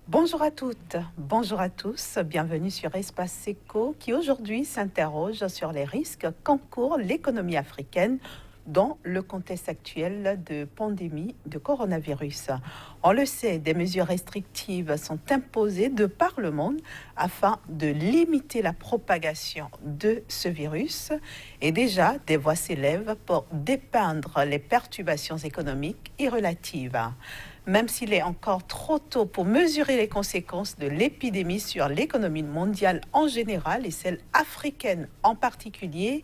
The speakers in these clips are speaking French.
Bonjour à toutes, bonjour à tous, bienvenue sur Espace Éco qui aujourd'hui s'interroge sur les risques qu'encourt l'économie africaine dans le contexte actuel de pandémie de coronavirus. On le sait, des mesures restrictives sont imposées de par le monde afin de limiter la propagation de ce virus et déjà des voix s'élèvent pour dépeindre les perturbations économiques et relatives. Même s'il est encore trop tôt pour mesurer les conséquences de l'épidémie sur l'économie mondiale en général et celle africaine en particulier,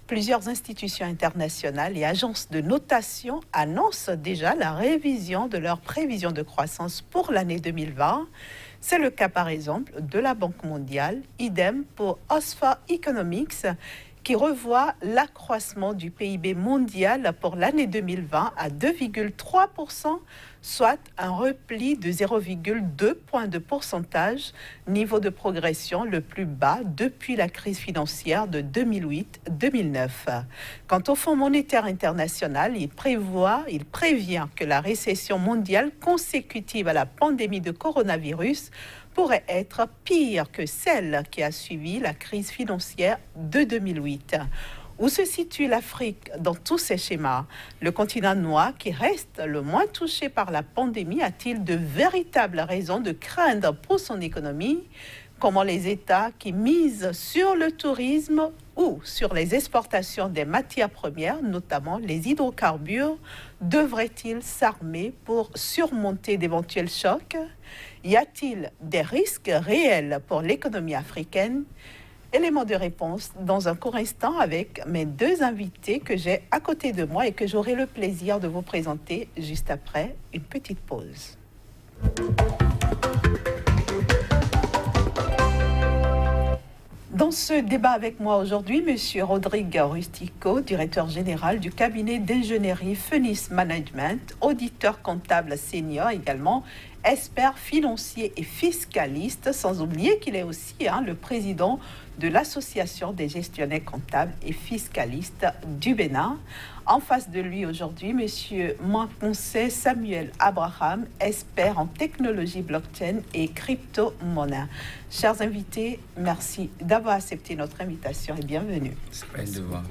plusieurs institutions internationales et agences de notation annoncent déjà la révision de leurs prévisions de croissance pour l'année 2020. C'est le cas par exemple de la Banque mondiale, idem pour Oxford Economics, qui revoit l'accroissement du PIB mondial pour l'année 2020 à 2,3%, soit un repli de 0,2 points de pourcentage, niveau de progression le plus bas depuis la crise financière de 2008-2009. Quant au Fonds monétaire international, il prévient que la récession mondiale consécutive à la pandémie de coronavirus pourrait être pire que celle qui a suivi la crise financière de 2008. Où se situe l'Afrique dans tous ces schémas? Le continent noir, qui reste le moins touché par la pandémie, a-t-il de véritables raisons de craindre pour son économie? Comment les États qui misent sur le tourisme ou sur les exportations des matières premières, notamment les hydrocarbures, devraient-ils s'armer pour surmonter d'éventuels chocs? Y a-t-il des risques réels pour l'économie africaine? Élément de réponse dans un court instant avec mes deux invités que j'ai à côté de moi et que j'aurai le plaisir de vous présenter juste après une petite pause. Dans ce débat avec moi aujourd'hui, M. Rodrigue Rustico, directeur général du cabinet d'ingénierie Phoenix Management, auditeur comptable senior également, expert financier et fiscaliste, sans oublier qu'il est aussi le président de l'Association des gestionnaires comptables et fiscalistes du Bénin. En face de lui aujourd'hui, M. Mwankonsé Samuel Abraham, expert en technologie blockchain et crypto-monnaie. Chers invités, merci d'avoir accepté notre invitation et bienvenue. Merci beaucoup.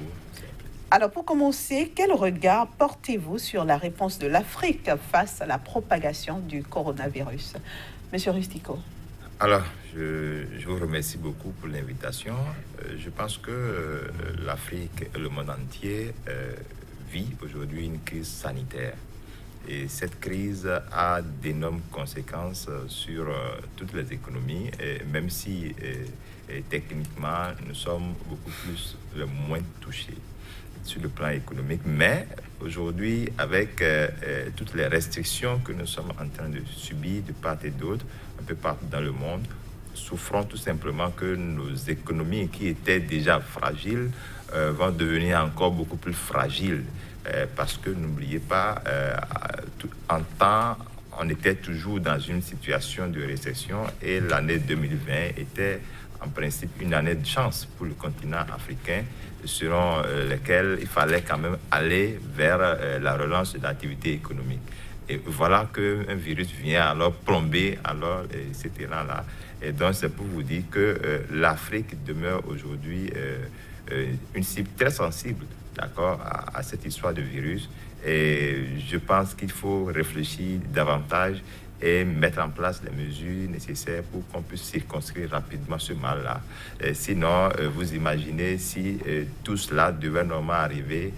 Alors pour commencer, quel regard portez-vous sur la réponse de l'Afrique face à la propagation du coronavirus? Monsieur Rustico. Alors, je vous remercie beaucoup pour l'invitation. Je pense que l'Afrique et le monde entier vit aujourd'hui une crise sanitaire. Et cette crise a d'énormes conséquences sur toutes les économies, et même si techniquement nous sommes beaucoup plus le moins touchés sur le plan économique. Mais aujourd'hui, avec toutes les restrictions que nous sommes en train de subir de part et d'autre, un peu partout dans le monde, souffrons tout simplement que nos économies qui étaient déjà fragiles vont devenir encore beaucoup plus fragiles. Parce que n'oubliez pas, en temps, on était toujours dans une situation de récession et l'année 2020 était en principe une année de chance pour le continent africain, selon lequel il fallait quand même aller vers la relance de l'activité économique. Et voilà qu'un virus vient alors plomber alors cet élan-là. Et donc c'est pour vous dire que l'Afrique demeure aujourd'hui une cible très sensible, d'accord, à cette histoire de virus. Et je pense qu'il faut réfléchir davantage et mettre en place les mesures nécessaires pour qu'on puisse circonscrire rapidement ce mal-là. Sinon, vous imaginez si tout cela devait normalement arriver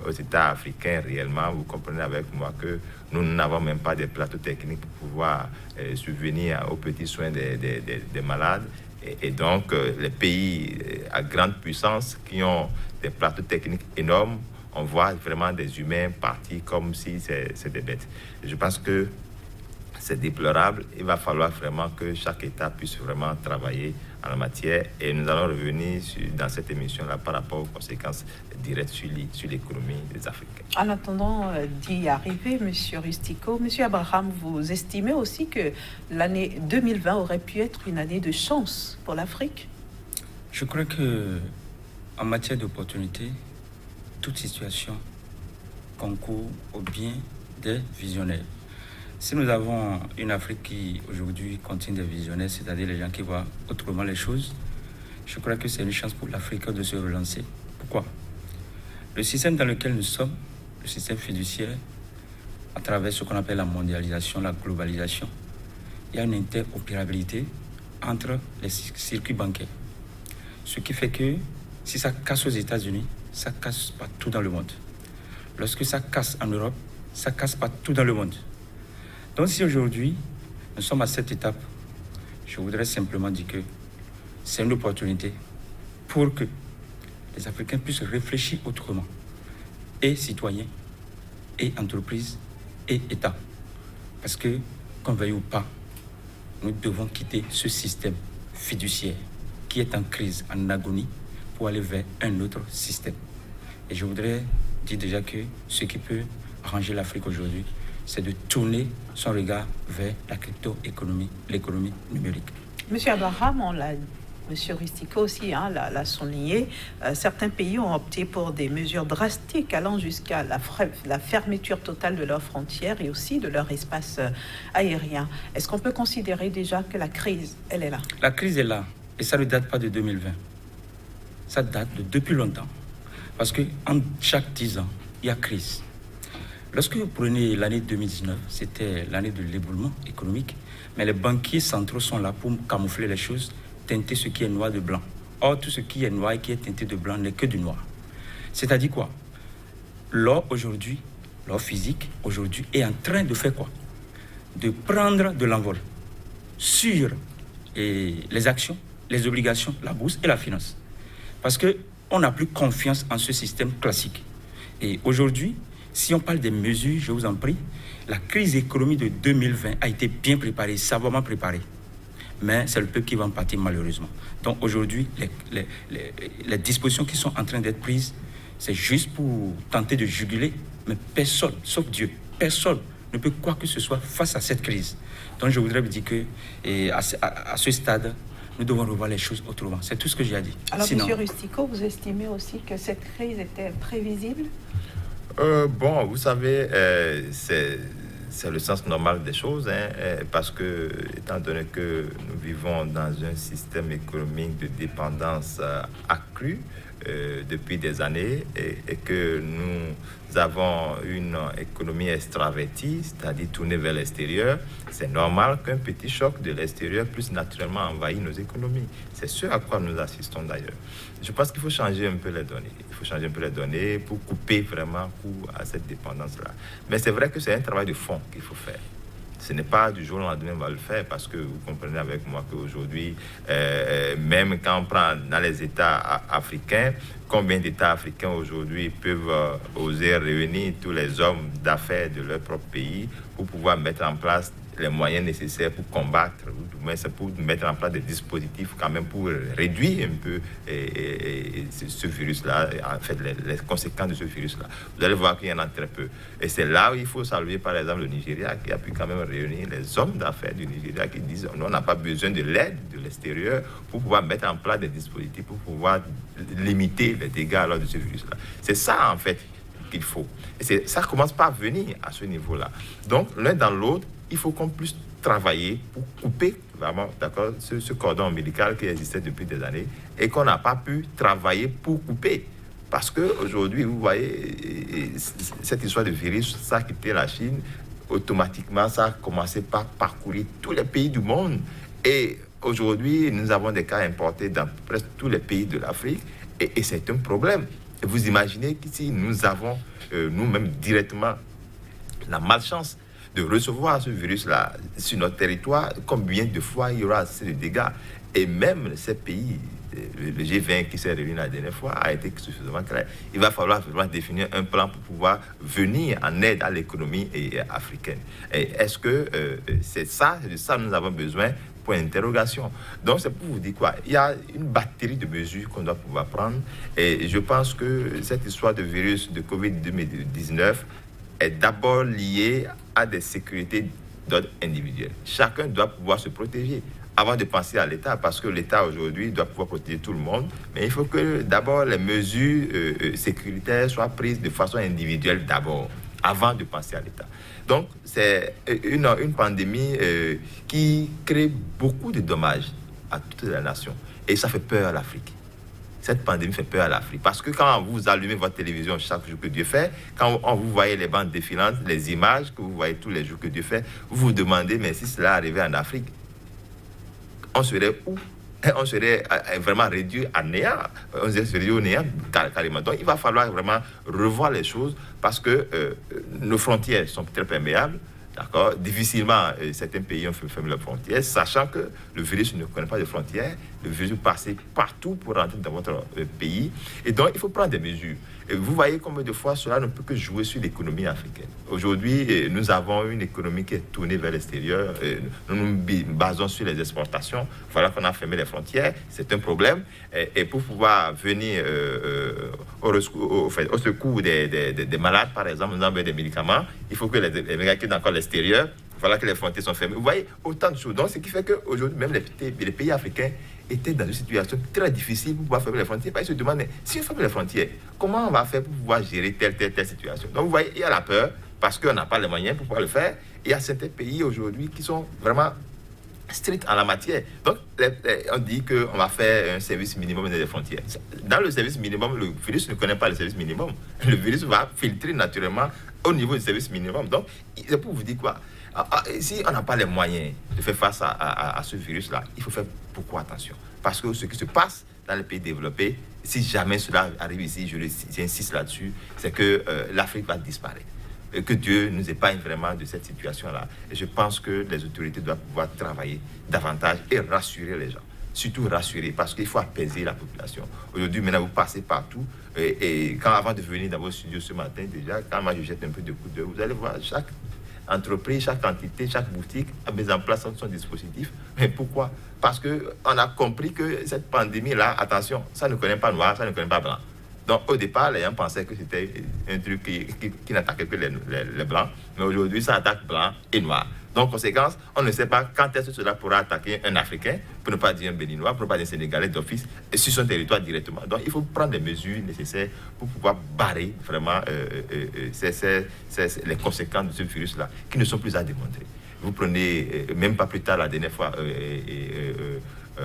aux États africains réellement, vous comprenez avec moi que nous n'avons même pas des plateaux techniques pour pouvoir subvenir aux petits soins des malades. Et donc, les pays à grande puissance qui ont des plateaux techniques énormes, on voit vraiment des humains partir comme si c'est des bêtes. Je pense que c'est déplorable. Il va falloir vraiment que chaque État puisse vraiment travailler en la matière. Et nous allons revenir dans cette émission-là par rapport aux conséquences directes sur l'économie des Africains. En attendant d'y arriver, M. Rustico, M. Abraham, vous estimez aussi que l'année 2020 aurait pu être une année de chance pour l'Afrique? Je crois que en matière d'opportunités, toute situation concourt au bien des visionnaires. Si nous avons une Afrique qui aujourd'hui contient des visionnaires, c'est-à-dire les gens qui voient autrement les choses, je crois que c'est une chance pour l'Afrique de se relancer. Pourquoi? Le système dans lequel nous sommes, le système fiduciaire, à travers ce qu'on appelle la mondialisation, la globalisation, il y a une interopérabilité entre les circuits bancaires. Ce qui fait que si ça casse aux États-Unis, ça casse partout dans le monde. Lorsque ça casse en Europe, ça casse partout dans le monde. Donc si aujourd'hui, nous sommes à cette étape, je voudrais simplement dire que c'est une opportunité pour que les Africains puissent réfléchir autrement, et citoyens, et entreprises, et États. Parce que, qu'on veuille ou pas, nous devons quitter ce système fiduciaire qui est en crise, en agonie, pour aller vers un autre système. Et je voudrais dire déjà que ce qui peut arranger l'Afrique aujourd'hui, c'est de tourner son regard vers la crypto-économie, l'économie numérique. Monsieur Abraham, Monsieur Rustico aussi l'a souligné, certains pays ont opté pour des mesures drastiques allant jusqu'à la fermeture totale de leurs frontières et aussi de leur espace aérien. Est-ce qu'on peut considérer déjà que la crise, elle est là? La crise est là et ça ne date pas de 2020. Ça date de depuis longtemps. Parce qu'en chaque 10 ans, il y a crise. Lorsque vous prenez l'année 2019, c'était l'année de l'éboulement économique, mais les banquiers centraux sont là pour camoufler les choses, teinter ce qui est noir de blanc. Or, tout ce qui est noir et qui est teinté de blanc n'est que du noir. C'est-à-dire quoi? L'or aujourd'hui, l'or physique aujourd'hui est en train de faire quoi? De prendre de l'envol sur les actions, les obligations, la bourse et la finance. Parce qu'on n'a plus confiance en ce système classique. Et aujourd'hui, si on parle des mesures, je vous en prie, la crise économique de 2020 a été bien préparée, savamment préparée. Mais c'est le peuple qui va en pâtir malheureusement. Donc aujourd'hui, les dispositions qui sont en train d'être prises, c'est juste pour tenter de juguler, mais personne, sauf Dieu, personne ne peut quoi que ce soit face à cette crise. Donc je voudrais vous dire que à ce stade, nous devons revoir les choses autrement. C'est tout ce que j'ai à dire. Alors, Monsieur Rustico, vous estimez aussi que cette crise était prévisible? Bon, vous savez, c'est le sens normal des choses, parce que, étant donné que nous vivons dans un système économique de dépendance accrue depuis des années et que nous avons une économie extravertie, c'est-à-dire tournée vers l'extérieur, c'est normal qu'un petit choc de l'extérieur puisse naturellement envahir nos économies. C'est ce à quoi nous assistons d'ailleurs. Je pense qu'il faut changer un peu les données. Il faut changer un peu les données pour couper vraiment coup à cette dépendance-là. Mais c'est vrai que c'est un travail de fond qu'il faut faire. Ce n'est pas du jour au lendemain qu'on va le faire, parce que vous comprenez avec moi qu'aujourd'hui, même quand on prend dans les États africains, combien d'États africains aujourd'hui peuvent oser réunir tous les hommes d'affaires de leur propre pays pour pouvoir mettre en place les moyens nécessaires pour combattre, ou du moins c'est pour mettre en place des dispositifs quand même pour réduire un peu ce virus-là, en fait les conséquences de ce virus-là. Vous allez voir qu'il y en a très peu. Et c'est là où il faut saluer par exemple le Nigeria, qui a pu quand même réunir les hommes d'affaires du Nigeria qui disent non, on n'a pas besoin de l'aide de l'extérieur pour pouvoir mettre en place des dispositifs pour pouvoir limiter les dégâts lors de ce virus-là. C'est ça en fait qu'il faut. Et ça commence par venir à ce niveau-là. Donc l'un dans l'autre, il faut qu'on puisse travailler pour couper vraiment, d'accord, ce cordon ombilical qui existait depuis des années et qu'on n'a pas pu travailler pour couper. Parce qu'aujourd'hui, vous voyez, cette histoire de virus, ça a quitté la Chine, automatiquement, ça a commencé par parcourir tous les pays du monde. Et aujourd'hui, nous avons des cas importés dans presque tous les pays de l'Afrique et c'est un problème. Et vous imaginez que si nous avons nous-mêmes directement la malchance de recevoir ce virus-là sur notre territoire, combien de fois il y aura assez de dégâts. Et même ces pays, le G20 qui s'est réuni la dernière fois, a été suffisamment clair. Il va falloir vraiment définir un plan pour pouvoir venir en aide à l'économie africaine. Et est-ce que c'est de ça que nous avons besoin? Point d'interrogation. Donc c'est pour vous dire quoi? Il y a une batterie de mesures qu'on doit pouvoir prendre. Et je pense que cette histoire de virus de Covid-19 est d'abord liée à des sécurités d'ordre individuel. Chacun doit pouvoir se protéger avant de penser à l'État, parce que l'État aujourd'hui doit pouvoir protéger tout le monde. Mais il faut que d'abord les mesures sécuritaires soient prises de façon individuelle d'abord, avant de penser à l'État. Donc, c'est une pandémie qui crée beaucoup de dommages à toute la nation. Et ça fait peur à l'Afrique. Cette pandémie fait peur à l'Afrique. Parce que quand vous allumez votre télévision chaque jour que Dieu fait, quand vous voyez les bandes défilantes, les images que vous voyez tous les jours que Dieu fait, vous vous demandez, mais si cela arrivait en Afrique, on serait où? On serait vraiment réduit à néant. On serait réduit au néant carrément. Donc, il va falloir vraiment revoir les choses parce que nos frontières sont très perméables. D'accord? Difficilement, certains pays ont fermé leurs frontières, sachant que le virus ne connaît pas de frontières. Le virus peut passer partout pour rentrer dans votre pays. Et donc, il faut prendre des mesures. Et vous voyez combien de fois cela ne peut que jouer sur l'économie africaine. Aujourd'hui, nous avons une économie qui est tournée vers l'extérieur. Nous nous basons sur les exportations. Voilà qu'on a fermé les frontières. C'est un problème. Et pour pouvoir venir au secours des malades, par exemple, nous avons des médicaments. Il faut que les médicaments qui sont encore à l'extérieur, voilà que les frontières sont fermées. Vous voyez, autant de choses. Donc, ce qui fait qu'aujourd'hui, même les pays africains étaient dans une situation très difficile pour pouvoir fermer les frontières. Parce qu'ils se demandent, mais si on ferme les frontières, comment on va faire pour pouvoir gérer telle situation? Donc, vous voyez, il y a la peur parce qu'on n'a pas les moyens pour pouvoir le faire. Et il y a certains pays aujourd'hui qui sont vraiment stricts en la matière. Donc, on dit qu'on va faire un service minimum des frontières. Dans le service minimum, le virus ne connaît pas le service minimum. Le virus va filtrer naturellement au niveau du service minimum. Donc, c'est pour vous dire quoi? Si on n'a pas les moyens de faire face à ce virus-là, il faut faire beaucoup attention. Parce que ce qui se passe dans les pays développés, si jamais cela arrive ici, j'insiste là-dessus, c'est que l'Afrique va disparaître. Et que Dieu nous épargne vraiment de cette situation-là. Et je pense que les autorités doivent pouvoir travailler davantage et rassurer les gens. Surtout rassurer, parce qu'il faut apaiser la population. Aujourd'hui, maintenant, vous passez partout. Et avant de venir dans vos studios ce matin, déjà, quand moi je jette un peu de coup d'œil, vous allez voir chaque entreprise, chaque entité, chaque boutique a mis en place son dispositif. Mais pourquoi? Parce qu'on a compris que cette pandémie-là, attention, ça ne connaît pas noir, ça ne connaît pas blanc. Donc au départ, les gens pensaient que c'était un truc qui n'attaquait que les blancs. Mais aujourd'hui, ça attaque blanc et noir. Donc, conséquence, on ne sait pas quand est-ce que cela pourra attaquer un Africain, pour ne pas dire un Béninois, pour ne pas dire un Sénégalais d'office, sur son territoire directement. Donc, il faut prendre les mesures nécessaires pour pouvoir barrer vraiment les conséquences de ce virus-là, qui ne sont plus à démontrer. Vous prenez, même pas plus tard, la dernière fois,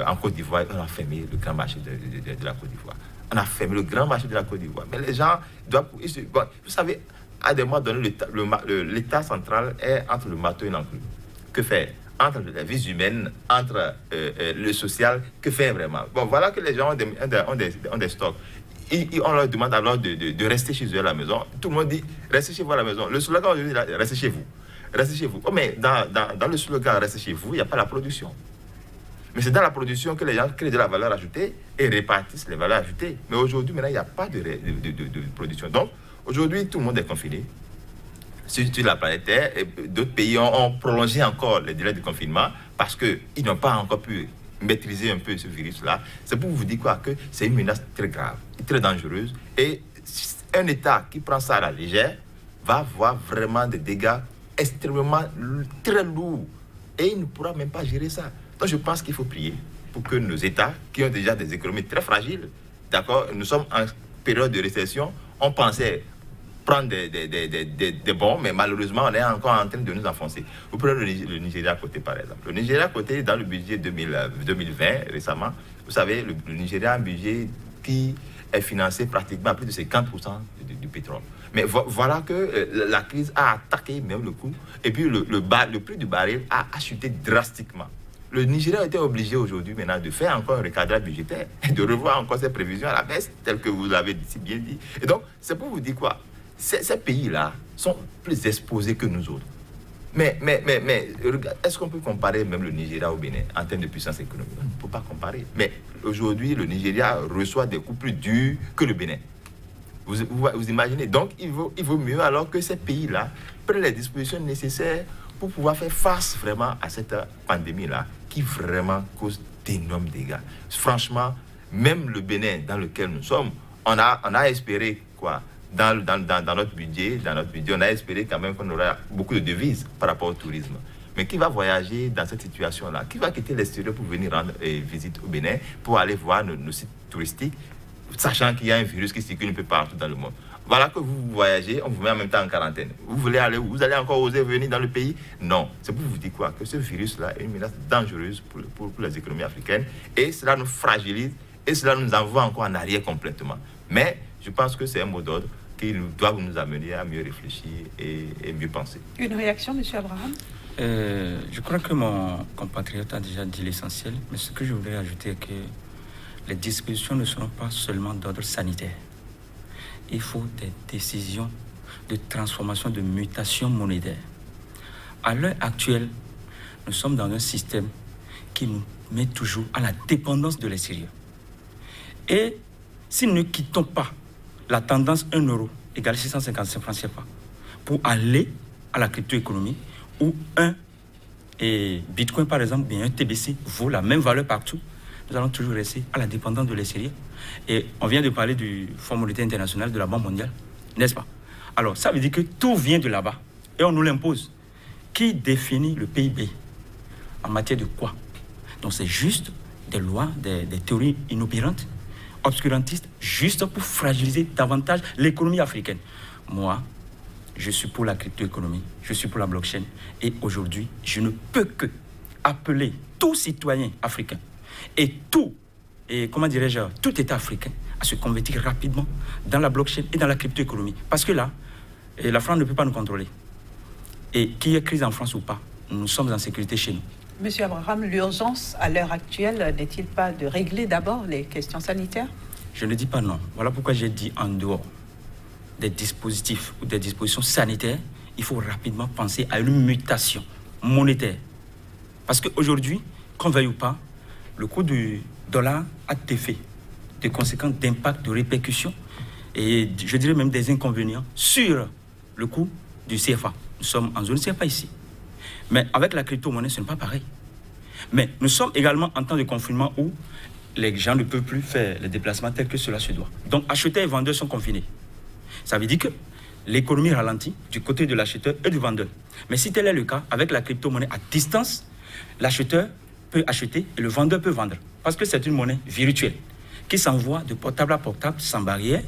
en Côte d'Ivoire, on a fermé le grand marché de la Côte d'Ivoire. On a fermé le grand marché de la Côte d'Ivoire. Mais les gens doivent... Bon, vous savez, à des moments donnés, l'État central est entre le marteau et l'enclume. Que faire? Entre la vie humaine, entre le social, que faire vraiment? Bon, voilà que les gens ont des stocks. On leur demande alors de rester chez eux à la maison. Tout le monde dit, restez chez vous à la maison. Le slogan aujourd'hui, restez chez vous. Restez chez vous. Oh, mais dans le slogan, restez chez vous, il n'y a pas la production. Mais c'est dans la production que les gens créent de la valeur ajoutée et répartissent les valeurs ajoutées. Mais aujourd'hui, maintenant, il n'y a pas de production. Donc, aujourd'hui, tout le monde est confiné sur la planète Terre. D'autres pays ont prolongé encore les délais de confinement parce qu'ils n'ont pas encore pu maîtriser un peu ce virus-là. C'est pour vous dire quoi? Que c'est une menace très grave, très dangereuse. Et un État qui prend ça à la légère va avoir vraiment des dégâts extrêmement très lourds. Et il ne pourra même pas gérer ça. Donc je pense qu'il faut prier pour que nos États, qui ont déjà des économies très fragiles, d'accord, nous sommes en période de récession, on pensait prendre des bons, mais malheureusement, on est encore en train de nous enfoncer. Vous prenez le Nigeria à côté, par exemple. Le Nigeria à côté, dans le budget 2020, récemment, vous savez, le Nigeria a un budget qui est financé pratiquement à plus de 50% du pétrole. Mais voilà que la crise a attaqué même le coût, et puis le prix du baril a chuté drastiquement. Le Nigeria a été obligé aujourd'hui maintenant de faire encore un recadrage budgétaire et de revoir encore ses prévisions à la baisse, tel que vous l'avez si bien dit. Et donc, c'est pour vous dire quoi? Ces pays-là sont plus exposés que nous autres. Mais est-ce qu'on peut comparer même le Nigeria au Bénin en termes de puissance économique? On ne peut pas comparer. Mais aujourd'hui, le Nigeria reçoit des coups plus durs que le Bénin. Vous imaginez? Donc, il vaut mieux alors que ces pays-là prennent les dispositions nécessaires pour pouvoir faire face vraiment à cette pandémie-là qui vraiment cause d'énormes dégâts. Franchement, même le Bénin dans lequel nous sommes, on a espéré quoi? Dans notre budget, on a espéré quand même qu'on aurait beaucoup de devises par rapport au tourisme. Mais qui va voyager dans cette situation-là? Qui va quitter l'extérieur pour venir rendre visite au Bénin, pour aller voir nos sites touristiques? sachant qu'il y a un virus qui circule un peu partout dans le monde. Voilà que vous voyagez, on vous met en même temps en quarantaine. Vous voulez aller où? Vous allez encore oser venir dans le pays? Non. C'est pour vous dire quoi? Que ce virus-là est une menace dangereuse pour les économies africaines et cela nous fragilise et cela nous envoie encore en arrière complètement. Mais je pense que c'est un mot d'ordre qui doit nous amener à mieux réfléchir et mieux penser. Une réaction, M. Abraham? Je crois que mon compatriote a déjà dit l'essentiel, mais ce que je voudrais ajouter est que les dispositions ne seront pas seulement d'ordre sanitaire. Il faut des décisions de transformation, de mutation monétaire. À l'heure actuelle, nous sommes dans un système qui nous met toujours à la dépendance de l'extérieur. Et si nous ne quittons pas la tendance 1 euro égale 655 francs CFA pour aller à la crypto-économie, où un Bitcoin, par exemple, bien un TBC vaut la même valeur partout, nous allons toujours rester à la dépendance de l'extérieur. Et on vient de parler du Fonds monétaire international, de la Banque mondiale, n'est-ce pas? Alors, ça veut dire que tout vient de là-bas et on nous l'impose. Qui définit le PIB? En matière de quoi? Donc, c'est juste des lois, des théories inopérantes, obscurantistes, juste pour fragiliser davantage l'économie africaine. Moi, je suis pour la crypto-économie, je suis pour la blockchain. Et aujourd'hui, je ne peux que appeler tout citoyen africain et tout État africain à se convertir rapidement dans la blockchain et dans la crypto-économie. Parce que là, la France ne peut pas nous contrôler. Et qu'il y ait crise en France ou pas, nous sommes en sécurité chez nous. Monsieur Abraham, l'urgence à l'heure actuelle n'est-il pas de régler d'abord les questions sanitaires? Je ne dis pas non. Voilà pourquoi j'ai dit en dehors des dispositifs ou des dispositions sanitaires, il faut rapidement penser à une mutation monétaire. Parce qu'aujourd'hui, qu'on veuille ou pas, le coût du dollar a des effets, des conséquences d'impact, de répercussions et je dirais même des inconvénients sur le coût du CFA. Nous sommes en zone CFA ici. Mais avec la crypto-monnaie, ce n'est pas pareil. Mais nous sommes également en temps de confinement où les gens ne peuvent plus faire les déplacements tels que cela se doit. Donc acheteurs et vendeurs sont confinés. Ça veut dire que l'économie ralentit du côté de l'acheteur et du vendeur. Mais si tel est le cas, avec la crypto-monnaie à distance, l'acheteur peut acheter et le vendeur peut vendre. Parce que c'est une monnaie virtuelle qui s'envoie de portable à portable sans barrière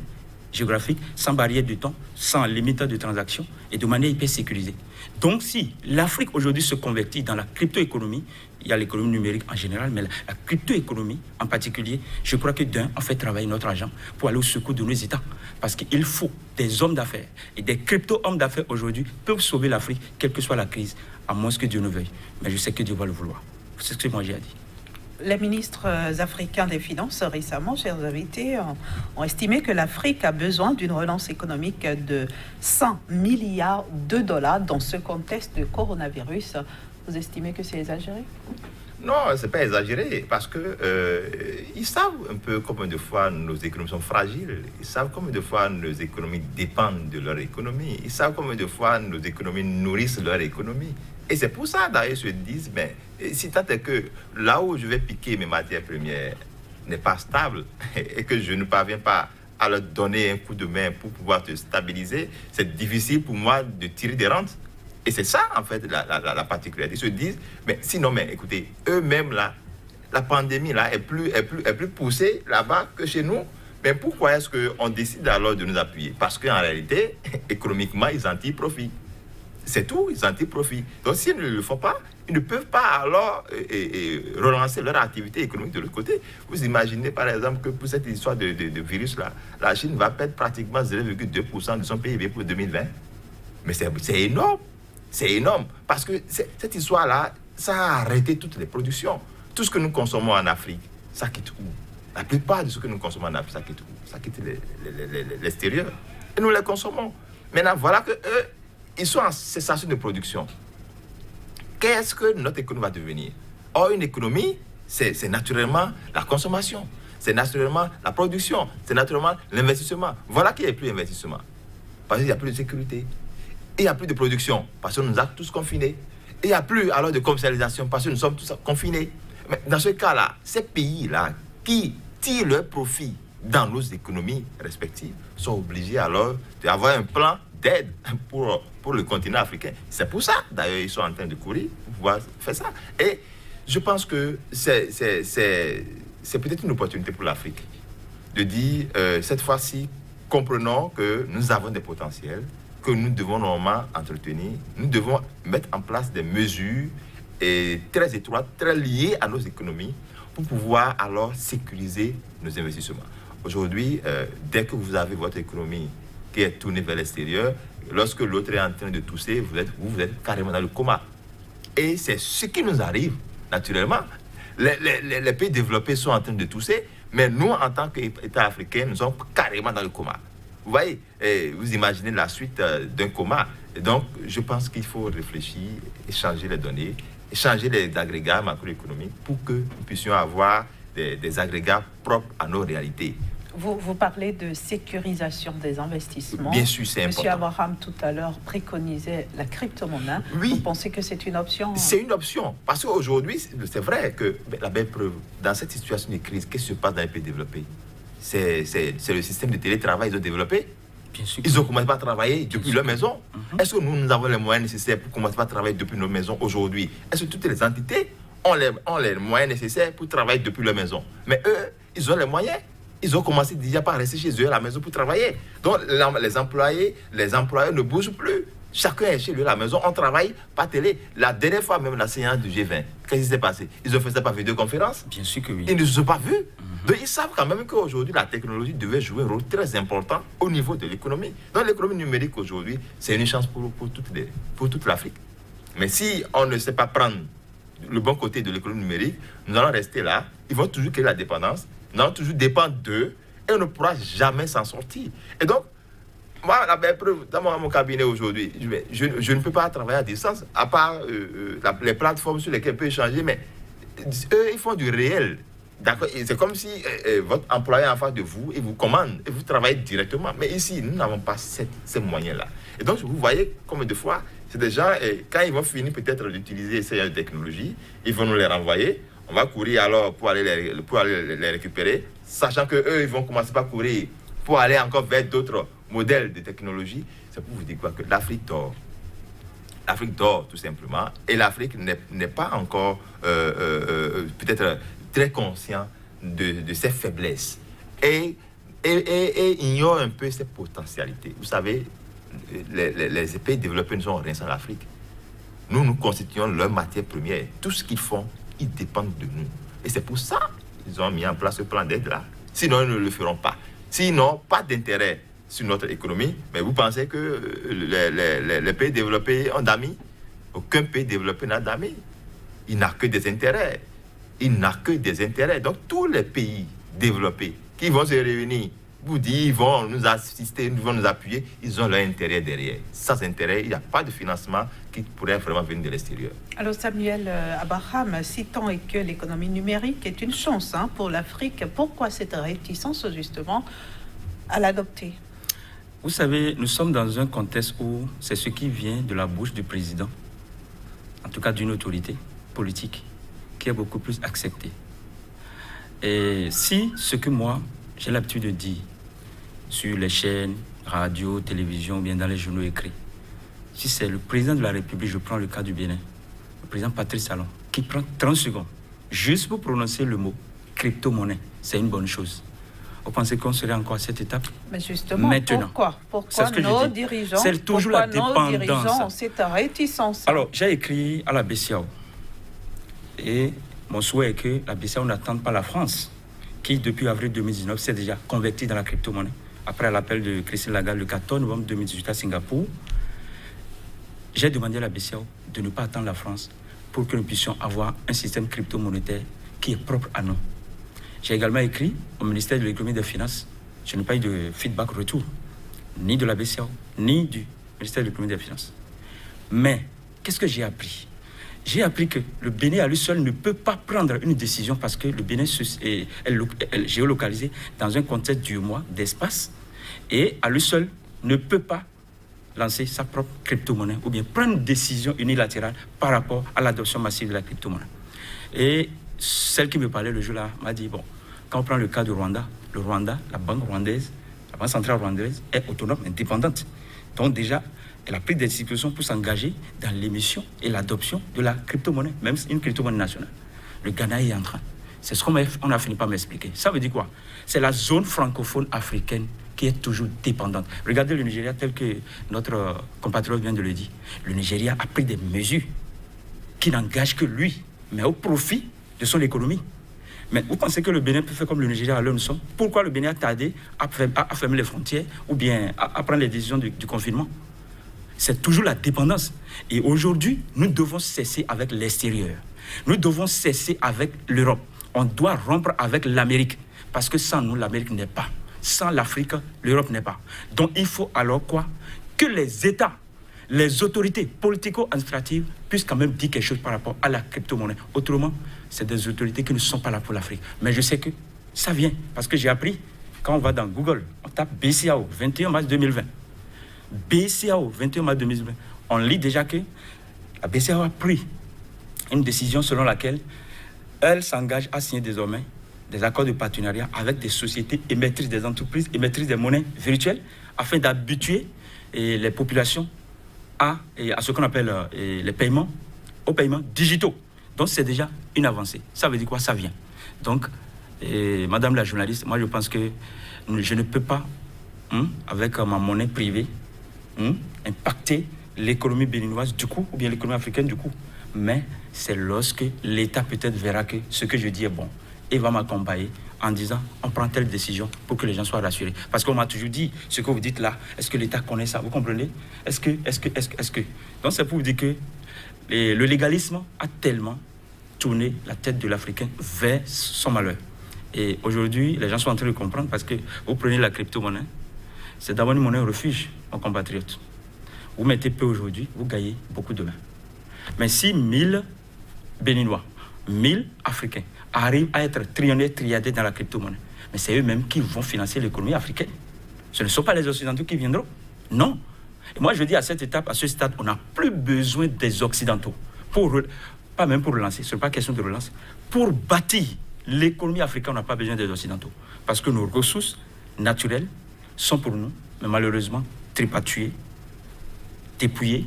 géographique, sans barrière de temps, sans limite de transaction et de manière hyper sécurisée. Donc si l'Afrique aujourd'hui se convertit dans la crypto-économie, il y a l'économie numérique en général, mais la crypto-économie en particulier, je crois que on fait travailler notre argent pour aller au secours de nos États. Parce qu'il faut des hommes d'affaires et des crypto-hommes d'affaires aujourd'hui peuvent sauver l'Afrique, quelle que soit la crise, à moins que Dieu ne veuille. Mais je sais que Dieu va le vouloir. C'est ce que moi j'ai à dire. Les ministres africains des Finances récemment, chers invités, ont estimé que l'Afrique a besoin d'une relance économique de 100 milliards de dollars dans ce contexte de coronavirus. Vous estimez que c'est exagéré? Non, c'est pas exagéré parce que ils savent un peu combien de fois nos économies sont fragiles. Ils savent combien de fois nos économies dépendent de leur économie. Ils savent combien de fois nos économies nourrissent leur économie. Et c'est pour ça, d'ailleurs, ils se disent, mais si tant est que là où je vais piquer mes matières premières n'est pas stable et que je ne parviens pas à leur donner un coup de main pour pouvoir te stabiliser, c'est difficile pour moi de tirer des rentes. Et c'est ça, en fait, la particularité. Ils se disent, mais sinon, mais écoutez, eux-mêmes, là, la pandémie, là, est plus poussée là-bas que chez nous. Mais pourquoi est-ce qu'on décide alors de nous appuyer? Parce qu'en réalité, économiquement, ils en tirent profit. C'est tout, ils en tirent profit. Donc, s'ils ne le font pas, ils ne peuvent pas alors relancer leur activité économique de l'autre côté. Vous imaginez, par exemple, que pour cette histoire de virus-là, la Chine va perdre pratiquement 0,2% de son PIB pour 2020. Mais c'est énorme. C'est énorme. Parce que cette histoire-là, ça a arrêté toutes les productions. Tout ce que nous consommons en Afrique, ça quitte où? La plupart de ce que nous consommons en Afrique, ça quitte où? Ça quitte l'extérieur. Et nous les consommons. Maintenant, voilà que eux, ils sont en cessation de production. Qu'est-ce que notre économie va devenir? Or, une économie, c'est naturellement la consommation, c'est naturellement la production, c'est naturellement l'investissement. Voilà qu'il n'y a plus d'investissement. Parce qu'il n'y a plus de sécurité. Et il n'y a plus de production, parce que nous sommes tous confinés. Et il n'y a plus alors de commercialisation, parce que nous sommes tous confinés. Mais dans ce cas-là, ces pays-là qui tirent leur profit dans nos économies respectives sont obligés alors d'avoir un plan d'aide pour le continent africain. C'est pour ça, d'ailleurs, ils sont en train de courir pour pouvoir faire ça. Et je pense que c'est peut-être une opportunité pour l'Afrique de dire, cette fois-ci, comprenons que nous avons des potentiels, que nous devons normalement entretenir. Nous devons mettre en place des mesures très étroites, très liées à nos économies, pour pouvoir alors sécuriser nos investissements. Aujourd'hui, dès que vous avez votre économie qui est tournée vers l'extérieur, lorsque l'autre est en train de tousser, vous êtes carrément dans le coma. Et c'est ce qui nous arrive, naturellement. Les pays développés sont en train de tousser, mais nous, en tant qu'État africain, nous sommes carrément dans le coma. Vous voyez, vous imaginez la suite d'un coma. Et donc, je pense qu'il faut réfléchir, échanger les données, échanger les agrégats macroéconomiques pour que nous puissions avoir des agrégats propres à nos réalités. Vous parlez de sécurisation des investissements. Bien sûr, c'est important. Monsieur Abraham, tout à l'heure, préconisait la crypto-monnaie. Oui. Vous pensez que c'est une option? C'est une option. Parce qu'aujourd'hui, c'est vrai que la belle preuve, dans cette situation de crise, qu'est-ce qui se passe dans les pays développés? C'est le système de télétravail qu'ils ont développé. Bien sûr. Ils ont commencé par travailler depuis leur maison. Est-ce que nous avons les moyens nécessaires pour commencer par travailler depuis nos maisons aujourd'hui? Est-ce que toutes les entités ont les moyens nécessaires pour travailler depuis leur maison? Mais eux, ils ont les moyens. Ils ont commencé déjà par rester chez eux à la maison pour travailler. Donc, les employés ne bougent plus. Chacun est chez lui à la maison. On travaille par télé. La dernière fois, même la séance du G20, qu'est-ce qui s'est passé? Ils ont fait ça par vidéoconférence. Bien sûr que oui. Ils ne se sont pas vus. Donc, ils savent quand même qu'aujourd'hui, la technologie devait jouer un rôle très important au niveau de l'économie. Donc, l'économie numérique aujourd'hui, c'est une chance pour toute l'Afrique. Mais si on ne sait pas prendre le bon côté de l'économie numérique, nous allons rester là. Ils vont toujours créer la dépendance. Nous allons toujours dépendre d'eux et on ne pourra jamais s'en sortir. Et donc, moi, la belle preuve, dans mon cabinet aujourd'hui, je ne peux pas travailler à distance, à part les plateformes sur lesquelles je peux échanger, mais eux, ils font du réel. D'accord? C'est comme si votre employé en face de vous, il vous commande et vous travaillez directement. Mais ici, nous n'avons pas ces moyens-là. Et donc, vous voyez combien de fois, c'est des gens, quand ils vont finir peut-être d'utiliser ces technologies, ils vont nous les renvoyer. On va courir alors pour aller les récupérer, sachant qu'eux, ils vont commencer par courir pour aller encore vers d'autres modèles de technologie. C'est pour vous dire quoi? Que l'Afrique dort. L'Afrique dort, tout simplement. Et l'Afrique n'est pas encore peut-être très conscient de ses faiblesses. Et ignore un peu ses potentialités. Vous savez, les pays développés ne sont rien sans l'Afrique. Nous constituons leur matière première. Tout ce qu'ils font, ils dépendent de nous. Et c'est pour ça qu'ils ont mis en place ce plan d'aide-là. Sinon, ils ne le feront pas. Sinon, pas d'intérêt sur notre économie. Mais vous pensez que les pays développés ont d'amis? Aucun pays développé n'a d'amis. Il n'a que des intérêts. Il n'a que des intérêts. Donc, tous les pays développés qui vont se réunir, vous dire, ils vont nous assister, ils vont nous appuyer, ils ont leur intérêt derrière. Sans intérêt, il n'y a pas de financement qui pourrait vraiment venir de l'extérieur. Alors Samuel Abraham, si tant est que l'économie numérique est une chance pour l'Afrique, pourquoi cette réticence justement à l'adopter? Vous savez, nous sommes dans un contexte où c'est ce qui vient de la bouche du président, en tout cas d'une autorité politique, qui est beaucoup plus accepté. Et si ce que moi, j'ai l'habitude de dire sur les chaînes, radio, télévision, ou bien dans les journaux écrits, si c'est le président de la République, je prends le cas du Bénin, le président Patrice Talon, qui prend 30 secondes juste pour prononcer le mot crypto-monnaie, c'est une bonne chose. Vous pensez qu'on serait encore à cette étape? Mais justement, maintenant, pourquoi nos dirigeants, c'est toujours la dépendance. Ont cette réticence? Alors, j'ai écrit à la BCEAO et mon souhait est que la BCEAO n'attende pas la France, qui depuis avril 2019 s'est déjà convertie dans la crypto-monnaie. Après l'appel de Christine Lagarde le 14 novembre 2018 à Singapour, j'ai demandé à la BCEAO de ne pas attendre la France pour que nous puissions avoir un système crypto-monétaire qui est propre à nous. J'ai également écrit au ministère de l'économie et des finances. Je n'ai pas eu de feedback retour, ni de la BCEAO, ni du ministère de l'économie et des finances. Mais, qu'est-ce que j'ai appris? J'ai appris que le Bénin à lui seul ne peut pas prendre une décision parce que le Bénin est géolocalisé dans un contexte du mois d'espace et à lui seul ne peut pas lancer sa propre crypto-monnaie ou bien prendre une décision unilatérale par rapport à l'adoption massive de la crypto-monnaie. Et celle qui me parlait le jour-là m'a dit, bon, quand on prend le cas du Rwanda, la banque rwandaise, la banque centrale rwandaise est autonome, indépendante. Donc déjà, elle a pris des dispositions pour s'engager dans l'émission et l'adoption de la crypto-monnaie, même une crypto-monnaie nationale. Le Ghana est en train. C'est ce qu'on a fini par m'expliquer. Ça veut dire quoi? C'est la zone francophone africaine qui est toujours dépendante. Regardez le Nigeria tel que notre compatriote vient de le dire. Le Nigeria a pris des mesures qui n'engagent que lui, mais au profit de son économie. Mais vous pensez que le Bénin peut faire comme le Nigeria à l'heure où nous sommes? Pourquoi le Bénin a tardé à fermer les frontières ou bien à prendre les décisions du confinement? C'est toujours la dépendance. Et aujourd'hui, nous devons cesser avec l'extérieur. Nous devons cesser avec l'Europe. On doit rompre avec l'Amérique. Parce que sans nous, l'Amérique n'est pas. Sans l'Afrique, l'Europe n'est pas. Donc il faut alors quoi? Que les États, les autorités politico-administratives puissent quand même dire quelque chose par rapport à la crypto-monnaie. Autrement, c'est des autorités qui ne sont pas là pour l'Afrique. Mais je sais que ça vient. Parce que j'ai appris, quand on va dans Google, on tape BCAO, 21 mars 2020. BCAO, 21 mars 2020. On lit déjà que la BCAO a pris une décision selon laquelle elle s'engage à signer désormais des accords de partenariat avec des sociétés émettrices des entreprises, émettrices des monnaies virtuelles, afin d'habituer les populations à ce qu'on appelle les paiements, aux paiements digitaux. Donc c'est déjà une avancée. Ça veut dire quoi? Ça vient. Donc, madame la journaliste, moi je pense que je ne peux pas, avec ma monnaie privée, impacter l'économie béninoise du coup, ou bien l'économie africaine du coup. Mais c'est lorsque l'État peut-être verra que ce que je dis est bon et va m'accompagner en disant on prend telle décision pour que les gens soient rassurés. Parce qu'on m'a toujours dit, ce que vous dites là, est-ce que l'État connaît ça? Vous comprenez? Est-ce que Donc c'est pour vous dire que le légalisme a tellement tourné la tête de l'Africain vers son malheur. Et aujourd'hui, les gens sont en train de comprendre parce que vous prenez la crypto-monnaie, c'est d'abord une monnaie refuge, mon compatriote. Vous mettez peu aujourd'hui, vous gagnez beaucoup demain. Mais si 1000 Béninois, 1000 Africains arrivent à être triadés dans la crypto-monnaie, mais c'est eux-mêmes qui vont financer l'économie africaine. Ce ne sont pas les Occidentaux qui viendront. Non. Et moi, je dis à cette étape, à ce stade, on n'a plus besoin des Occidentaux. Pas même pour relancer, ce n'est pas question de relance. Pour bâtir l'économie africaine, on n'a pas besoin des Occidentaux. Parce que nos ressources naturelles sont pour nous, mais malheureusement, tripatouillées, dépouillées,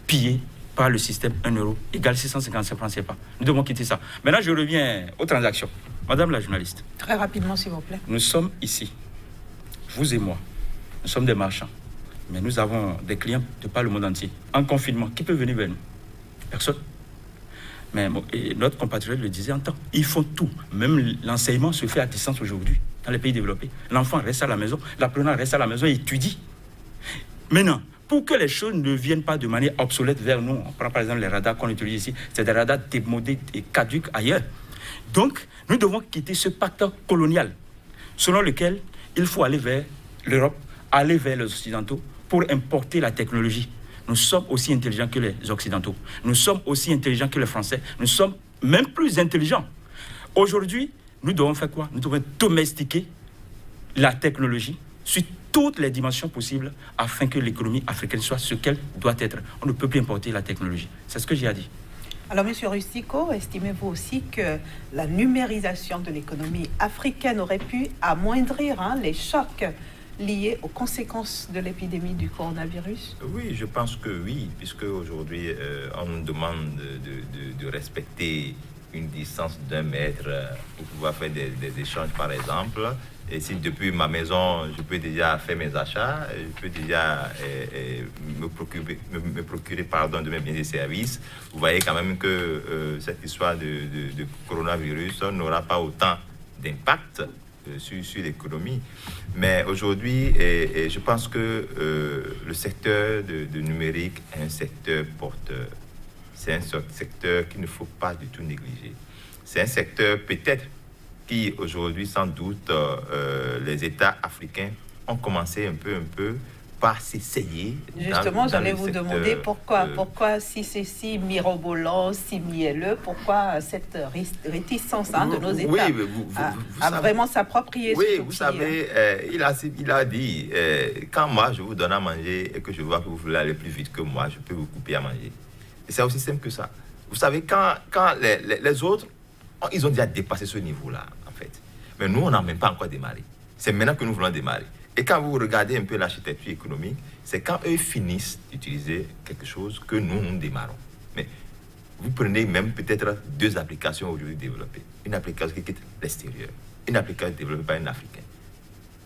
pillées par le système 1 euro égale 655 francs CFA. Nous devons quitter ça. Maintenant, je reviens aux transactions. Madame la journaliste. Très rapidement, s'il vous plaît. Nous sommes ici, vous et moi. Nous sommes des marchands. Mais nous avons des clients de par le monde entier. En confinement, qui peut venir vers nous? Personne. Mais notre compatriote le disait en temps. Ils font tout. Même l'enseignement se fait à distance aujourd'hui, dans les pays développés. L'enfant reste à la maison, l'apprenant reste à la maison et étudie. Maintenant, pour que les choses ne viennent pas de manière obsolète vers nous, on prend par exemple les radars qu'on utilise ici, c'est des radars démodés et caducs ailleurs. Donc, nous devons quitter ce pacte colonial selon lequel il faut aller vers l'Europe, aller vers les Occidentaux pour importer la technologie. Nous sommes aussi intelligents que les Occidentaux. Nous sommes aussi intelligents que les Français. Nous sommes même plus intelligents. Aujourd'hui, nous devons faire quoi? Nous devons domestiquer la technologie sur toutes les dimensions possibles afin que l'économie africaine soit ce qu'elle doit être. On ne peut plus importer la technologie. C'est ce que j'ai à dire. Alors, M. Rustico, estimez-vous aussi que la numérisation de l'économie africaine aurait pu amoindrir les chocs liés aux conséquences de l'épidémie du coronavirus? Oui, je pense que oui, puisque aujourd'hui, on nous demande de respecter une distance d'1 mètre pour pouvoir faire des échanges, par exemple. Et si depuis ma maison, je peux déjà faire mes achats, je peux déjà me procurer de mes biens et services, vous voyez quand même que cette histoire de coronavirus n'aura pas autant d'impact sur l'économie. Mais aujourd'hui, je pense que le secteur de numérique est un secteur porteur. C'est un secteur qu'il ne faut pas du tout négliger. C'est un secteur peut-être qui aujourd'hui, sans doute, les États africains ont commencé un peu par s'essayer. Justement, j'allais vous demander pourquoi si c'est si mirobolant, si mielleux, pourquoi cette réticence de nos États à vraiment s'approprier. Oui, vous savez, il a dit, quand moi je vous donne à manger et que je vois que vous voulez aller plus vite que moi, je peux vous couper à manger. Et c'est aussi simple que ça. Vous savez, quand les autres, ils ont déjà dépassé ce niveau-là, en fait. Mais nous, on n'a même pas encore démarré. C'est maintenant que nous voulons démarrer. Et quand vous regardez un peu l'architecture économique, c'est quand eux finissent d'utiliser quelque chose que nous démarrons. Mais Vous prenez même peut-être 2 applications aujourd'hui développées. Une application qui quitte l'extérieur, une application développée par un Africain.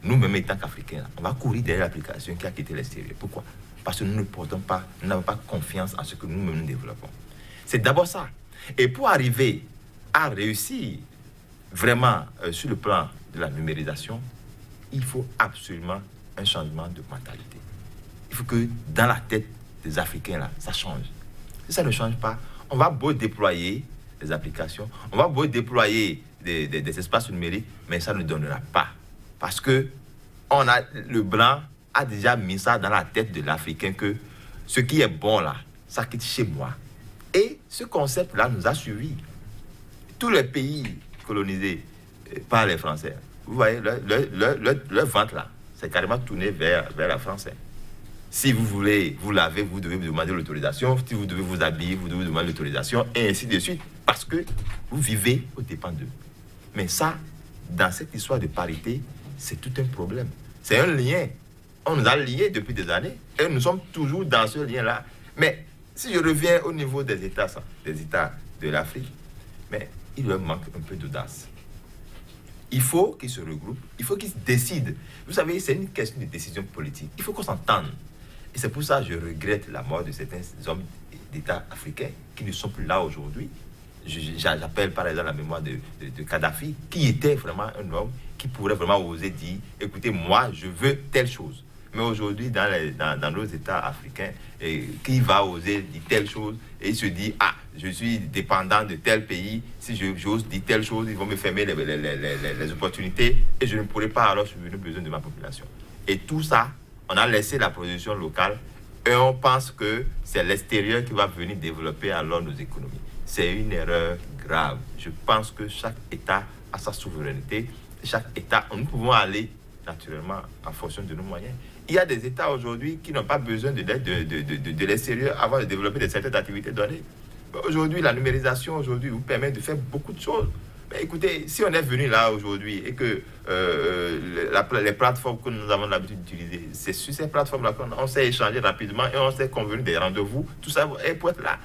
Nous-mêmes, étant qu'Africains, on va courir derrière l'application qui a quitté l'extérieur. Pourquoi? Parce que nous n'avons pas confiance en ce que nous-mêmes nous développons. C'est d'abord ça. Et pour arriver à réussir vraiment sur le plan de la numérisation, il faut absolument un changement de mentalité. Il faut que dans la tête des Africains, là, ça change. Si ça ne change pas, on va beau déployer des applications, on va beau déployer des espaces numériques, mais ça ne donnera pas. Parce que le blanc a déjà mis ça dans la tête de l'Africain que ce qui est bon là, ça quitte chez moi. Et ce concept-là nous a suivis. Tous les pays colonisés par les Français, vous voyez, leur ventre là, c'est carrément tourné vers la France. Si vous voulez vous laver, vous devez demander l'autorisation. Si vous devez vous habiller, vous devez demander l'autorisation, et ainsi de suite. Parce que vous vivez aux dépens d'eux. Mais ça, dans cette histoire de parité, c'est tout un problème. C'est un lien. On nous a liés depuis des années, et nous sommes toujours dans ce lien-là. Mais si je reviens au niveau des États de l'Afrique, mais il leur manque un peu d'audace. Il faut qu'ils se regroupent, il faut qu'ils se décident. Vous savez, c'est une question de décision politique. Il faut qu'on s'entende. Et c'est pour ça que je regrette la mort de certains hommes d'État africains qui ne sont plus là aujourd'hui. J'appelle par exemple la mémoire de Kadhafi, qui était vraiment un homme qui pourrait vraiment oser dire, écoutez, moi, je veux telle chose. Mais aujourd'hui, dans nos États africains, qui va oser dire telle chose et il se dit, ah, je suis dépendant de tel pays, si j'ose dire telle chose, ils vont me fermer les opportunités et je ne pourrai pas alors subvenir aux besoins de ma population. Et tout ça, on a laissé la production locale et on pense que c'est l'extérieur qui va venir développer alors nos économies. C'est une erreur grave. Je pense que chaque État a sa souveraineté. Chaque État, nous pouvons aller naturellement en fonction de nos moyens. Il y a des États aujourd'hui qui n'ont pas besoin de l'aide de l'extérieur avant de développer certaines activités données. Aujourd'hui, la numérisation aujourd'hui vous permet de faire beaucoup de choses. Mais écoutez, si on est venu là aujourd'hui et que les plateformes que nous avons l'habitude d'utiliser, c'est sur ces plateformes-là qu'on s'est échangé rapidement et on s'est convenu des rendez-vous, tout ça pour être là.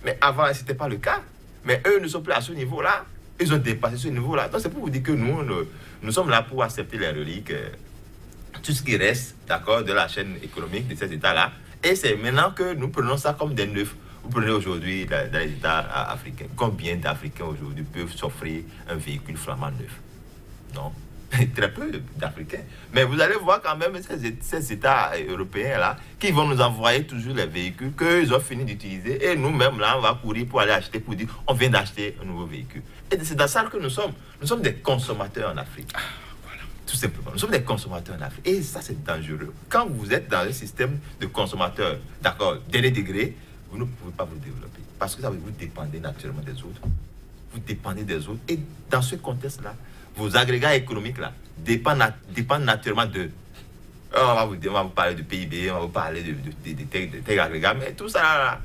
Mais avant, ce n'était pas le cas. Mais eux ne sont plus à ce niveau-là. Ils ont dépassé ce niveau-là. Donc c'est pour vous dire que nous sommes là pour accepter les reliques, tout ce qui reste, d'accord, de la chaîne économique de ces États-là. Et c'est maintenant que nous prenons ça comme des neufs. Vous prenez aujourd'hui dans les États africains, combien d'Africains aujourd'hui peuvent s'offrir un véhicule flamand neuf? Non, très peu d'Africains. Mais vous allez voir quand même ces États européens-là qui vont nous envoyer toujours les véhicules qu'ils ont fini d'utiliser. Et nous-mêmes, là, on va courir pour aller acheter, pour dire on vient d'acheter un nouveau véhicule. Et c'est dans ça que nous sommes. Nous sommes des consommateurs en Afrique. Voilà. Tout simplement. Nous sommes des consommateurs en Afrique. Et ça, c'est dangereux. Quand vous êtes dans un système de consommateurs, d'accord, dernier degré, vous ne pouvez pas vous développer. Parce que ça, vous dépendez naturellement des autres. Vous dépendez des autres. Et dans ce contexte-là, vos agrégats économiques là, dépendent naturellement d'eux. On va vous parler de PIB, on va vous parler de tels agrégats, mais tout ça, là,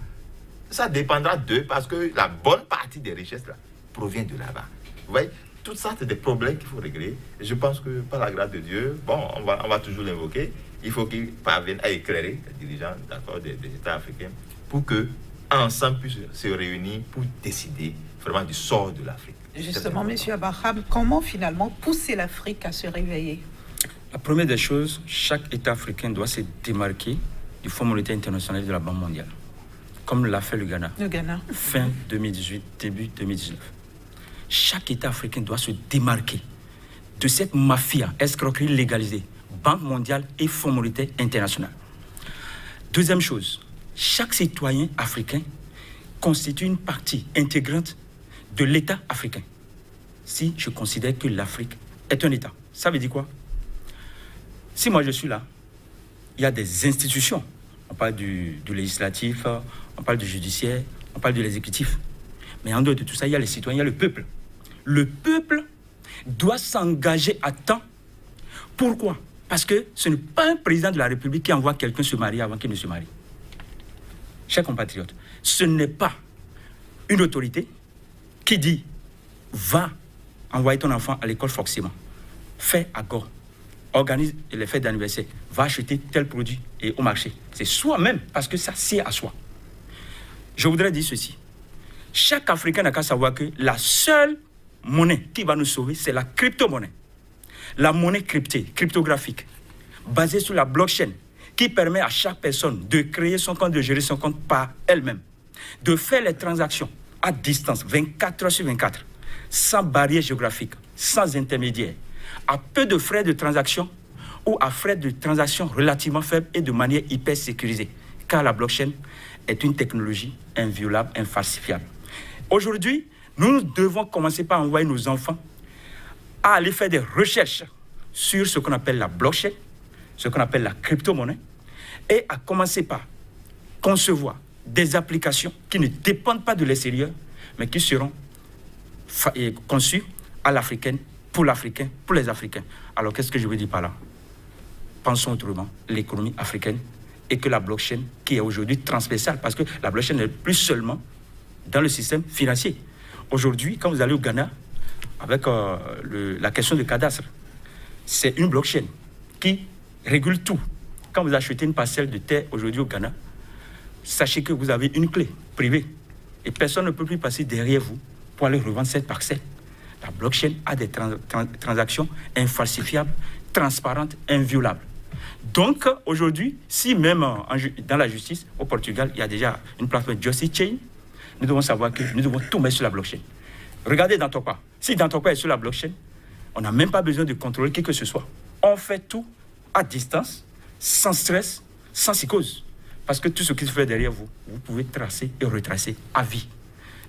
ça dépendra d'eux parce que la bonne partie des richesses là, provient de là-bas. Vous voyez, tout ça, c'est des problèmes qu'il faut régler. Et je pense que par la grâce de Dieu, bon, on va toujours l'invoquer. Il faut qu'ils parviennent à éclairer les dirigeants des États africains pour que ensemble puissent se réunir pour décider vraiment du sort de l'Afrique. Justement, M. Abraham, comment finalement pousser l'Afrique à se réveiller? La première des choses, chaque État africain doit se démarquer du Fonds monétaire international de la Banque mondiale, comme l'a fait le Ghana. Le Ghana. Fin 2018, début 2019. Chaque État africain doit se démarquer de cette mafia, escroquerie légalisée, Banque mondiale et Fonds monétaire international. Deuxième chose, chaque citoyen africain constitue une partie intégrante de l'État africain. Si je considère que l'Afrique est un État, ça veut dire quoi? Si moi je suis là, il y a des institutions. On parle du législatif, on parle du judiciaire, on parle de l'exécutif. Mais en dehors de tout ça, il y a les citoyens, il y a le peuple. Le peuple doit s'engager à temps. Pourquoi? Parce que ce n'est pas un président de la République qui envoie quelqu'un se marier avant qu'il ne se marie. Chers compatriotes, ce n'est pas une autorité qui dit « va envoyer ton enfant à l'école forcément, fais accord, organise les fêtes d'anniversaire, va acheter tel produit et au marché ». C'est soi-même, parce que ça c'est à soi. Je voudrais dire ceci. Chaque Africain n'a qu'à savoir que la seule monnaie qui va nous sauver, c'est la crypto-monnaie. La monnaie cryptée, cryptographique, basée sur la blockchain, qui permet à chaque personne de créer son compte, de gérer son compte par elle-même, de faire les transactions à distance, 24 heures sur 24, sans barrière géographique, sans intermédiaire, à peu de frais de transaction ou à frais de transaction relativement faibles et de manière hyper sécurisée, car la blockchain est une technologie inviolable, infalsifiable. Aujourd'hui, nous devons commencer par envoyer nos enfants à aller faire des recherches sur ce qu'on appelle la blockchain, ce qu'on appelle la crypto-monnaie, et à commencer par concevoir des applications qui ne dépendent pas de l'extérieur, mais qui seront conçues à l'africaine, pour les Africains. Alors, qu'est-ce que je veux dire par là? Pensons autrement l'économie africaine et que la blockchain, qui est aujourd'hui transversale, parce que la blockchain n'est plus seulement dans le système financier. Aujourd'hui, quand vous allez au Ghana, avec la question du cadastre, c'est une blockchain qui régule tout. Quand vous achetez une parcelle de terre aujourd'hui au Ghana, sachez que vous avez une clé privée et personne ne peut plus passer derrière vous pour aller revendre cette parcelle. La blockchain a des transactions infalsifiables, transparentes, inviolables. Donc aujourd'hui, si même dans la justice au Portugal, il y a déjà une plateforme Justice Chain, nous devons savoir que nous devons tout mettre sur la blockchain. Regardez Dantokwa. Si Dantokwa est sur la blockchain, on n'a même pas besoin de contrôler qui que ce soit. On fait tout à distance, sans stress, sans psychose. Parce que tout ce qui se fait derrière vous, vous pouvez tracer et retracer à vie.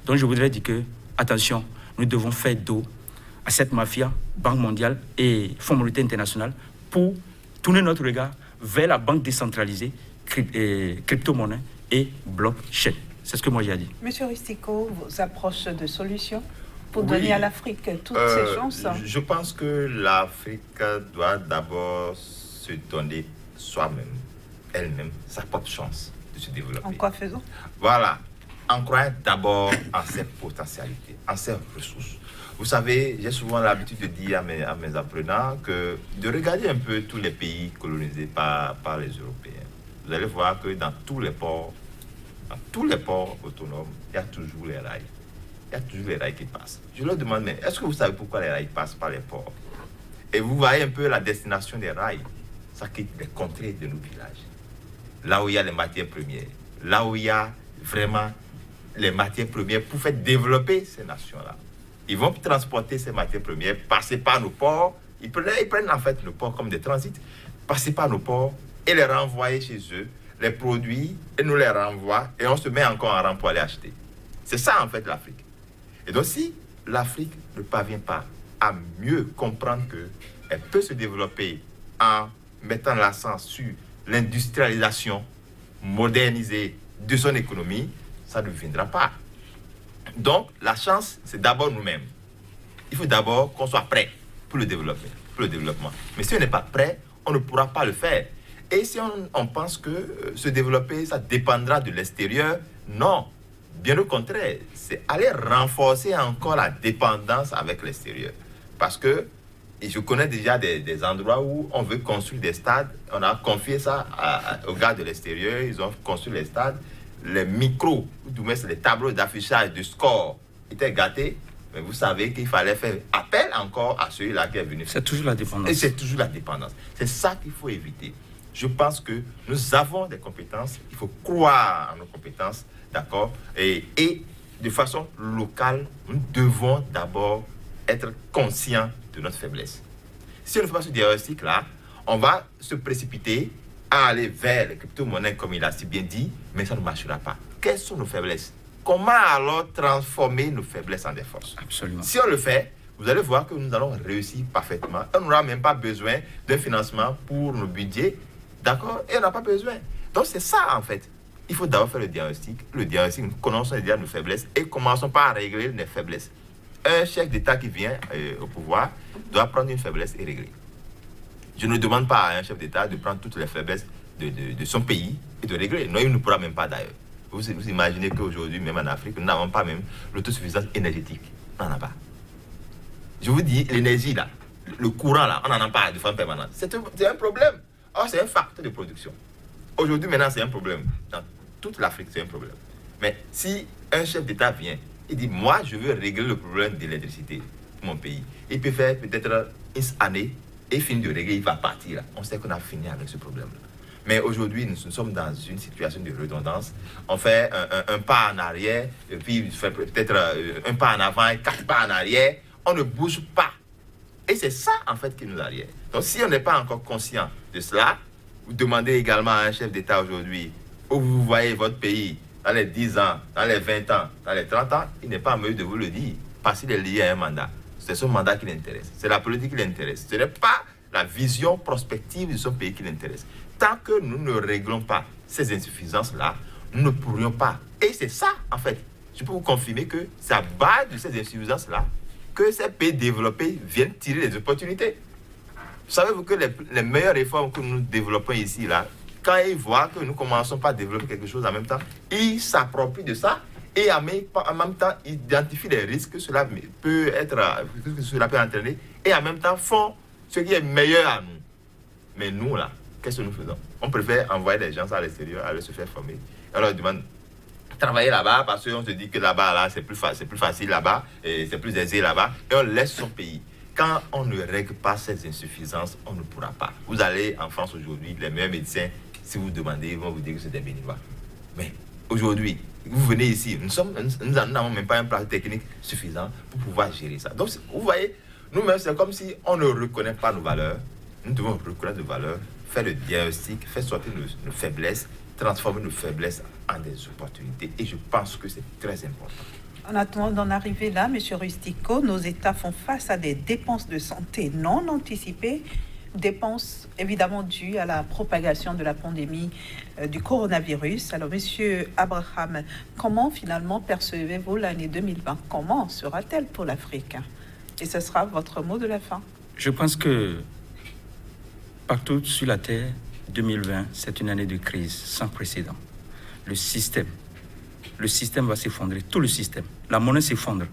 Donc je voudrais dire que, attention, nous devons faire dos à cette mafia, Banque mondiale et Fonds monétaire international, pour tourner notre regard vers la banque décentralisée, crypto-monnaie et blockchain. C'est ce que moi j'ai à dire. Monsieur Rustico, vos approches de solutions pour donner à l'Afrique toutes ces chances? Je pense que l'Afrique doit d'abord se donner soi-même, elle-même, sa propre chance de se développer. En quoi faisons? Voilà, en croyant d'abord en ses potentialités, en ses ressources. Vous savez, j'ai souvent l'habitude de dire à mes apprenants que de regarder un peu tous les pays colonisés par les Européens. Vous allez voir que dans tous les ports autonomes, il y a toujours les rails. Il y a toujours les rails qui passent. Je leur demande, mais est-ce que vous savez pourquoi les rails passent par les ports? Et vous voyez un peu la destination des rails. Ça quitte les contrées de nos villages. Là où il y a les matières premières. Là où il y a vraiment les matières premières pour faire développer ces nations-là. Ils vont transporter ces matières premières, passer par nos ports. Ils prennent en fait nos ports comme des transits, passer par nos ports et les renvoyer chez eux, les produits, et nous les renvoient, et on se met encore en rang pour aller acheter. C'est ça en fait l'Afrique. Et donc si l'Afrique ne parvient pas à mieux comprendre qu'elle peut se développer en mettant l'accent sur l'industrialisation modernisée de son économie, ça ne viendra pas. Donc, la chance, c'est d'abord nous-mêmes. Il faut d'abord qu'on soit prêt pour le développement. Mais si on n'est pas prêt, on ne pourra pas le faire. Et si on pense que se développer, ça dépendra de l'extérieur, non. Bien au contraire, c'est aller renforcer encore la dépendance avec l'extérieur. Parce que je connais déjà des endroits où on veut construire des stades. On a confié ça aux gars de l'extérieur. Ils ont construit les stades. Les micros, ou même les tableaux d'affichage de score étaient gâtés. Mais vous savez qu'il fallait faire appel encore à celui-là qui est venu. C'est toujours la dépendance. Et c'est toujours la dépendance. C'est ça qu'il faut éviter. Je pense que nous avons des compétences. Il faut croire en nos compétences. D'accord? Et de façon locale, nous devons d'abord être conscients de notre faiblesse. Si on ne fait pas ce diagnostic-là, on va se précipiter à aller vers les crypto-monnaies, comme il a si bien dit, mais ça ne marchera pas. Quelles sont nos faiblesses? Comment alors transformer nos faiblesses en des forces? Absolument. Si on le fait, vous allez voir que nous allons réussir parfaitement. On n'aura même pas besoin d'un financement pour nos budgets, d'accord? Et on n'a pas besoin. Donc c'est ça en fait. Il faut d'abord faire le diagnostic. Le diagnostic, nous connaissons déjà nos faiblesses et commençons par régler les faiblesses. Un chef d'État qui vient au pouvoir doit prendre une faiblesse et régler. Je ne demande pas à un chef d'État de prendre toutes les faiblesses de son pays et de régler. Non, il ne pourra même pas d'ailleurs. Vous imaginez qu'aujourd'hui, même en Afrique, nous n'avons pas même l'autosuffisance énergétique. On n'en a pas. Je vous dis, l'énergie là, le courant là, on n'en a pas de façon permanente. C'est un problème. Or, c'est un facteur de production. Aujourd'hui, maintenant, c'est un problème. Dans toute l'Afrique, c'est un problème. Mais si un chef d'État vient Il dit, moi, je veux régler le problème de l'électricité pour mon pays. Il peut faire peut-être une année et finir de régler, il va partir. Là. On sait qu'on a fini avec ce problème-là. Mais aujourd'hui, nous sommes dans une situation de redondance. On fait un pas en arrière, et puis peut-être un pas en avant et 4 pas en arrière. On ne bouge pas. Et c'est ça, en fait, qui nous arrive. Donc, si on n'est pas encore conscient de cela, vous demandez également à un chef d'État aujourd'hui où vous voyez votre pays dans les 10 ans, dans les 20 ans, dans les 30 ans, il n'est pas en mesure de vous le dire parce qu'il est lié à un mandat. C'est son mandat qui l'intéresse. C'est la politique qui l'intéresse. Ce n'est pas la vision prospective de son pays qui l'intéresse. Tant que nous ne réglons pas ces insuffisances-là, nous ne pourrions pas. Et c'est ça, en fait. Je peux vous confirmer que c'est à base de ces insuffisances-là que ces pays développés viennent tirer les opportunités. Savez-vous que les meilleures réformes que nous développons ici, là, quand ils voient que nous commençons pas à développer quelque chose en même temps, ils s'approprient de ça et en même temps identifient les risques que cela peut entraîner et en même temps font ce qui est meilleur à nous. Mais nous, là, qu'est-ce que nous faisons? On préfère envoyer des gens à l'extérieur, aller se faire former. On leur demande travailler là-bas parce qu'on se dit que là-bas, là, c'est plus facile là-bas, et c'est plus aisé là-bas, et on laisse son pays. Quand on ne règle pas ces insuffisances, on ne pourra pas. Vous allez en France aujourd'hui, les meilleurs médecins, si vous demandez, ils vont vous dire que c'est des béninois. Mais aujourd'hui, vous venez ici, nous n'avons même pas un plan technique suffisant pour pouvoir gérer ça. Donc, vous voyez, nous-mêmes, c'est comme si on ne reconnaît pas nos valeurs. Nous devons reconnaître nos valeurs, faire le diagnostic, faire sortir nos faiblesses, transformer nos faiblesses en des opportunités. Et je pense que c'est très important. En attendant d'en arriver là, M. Rustico, nos États font face à des dépenses de santé non anticipées, dépenses évidemment dues à la propagation de la pandémie du coronavirus. Alors, M. Abraham, comment finalement percevez-vous l'année 2020? Comment sera-t-elle pour l'Afrique? Et ce sera votre mot de la fin. Je pense que partout sur la Terre, 2020, c'est une année de crise sans précédent. Le système va s'effondrer, tout le système. La monnaie s'effondre,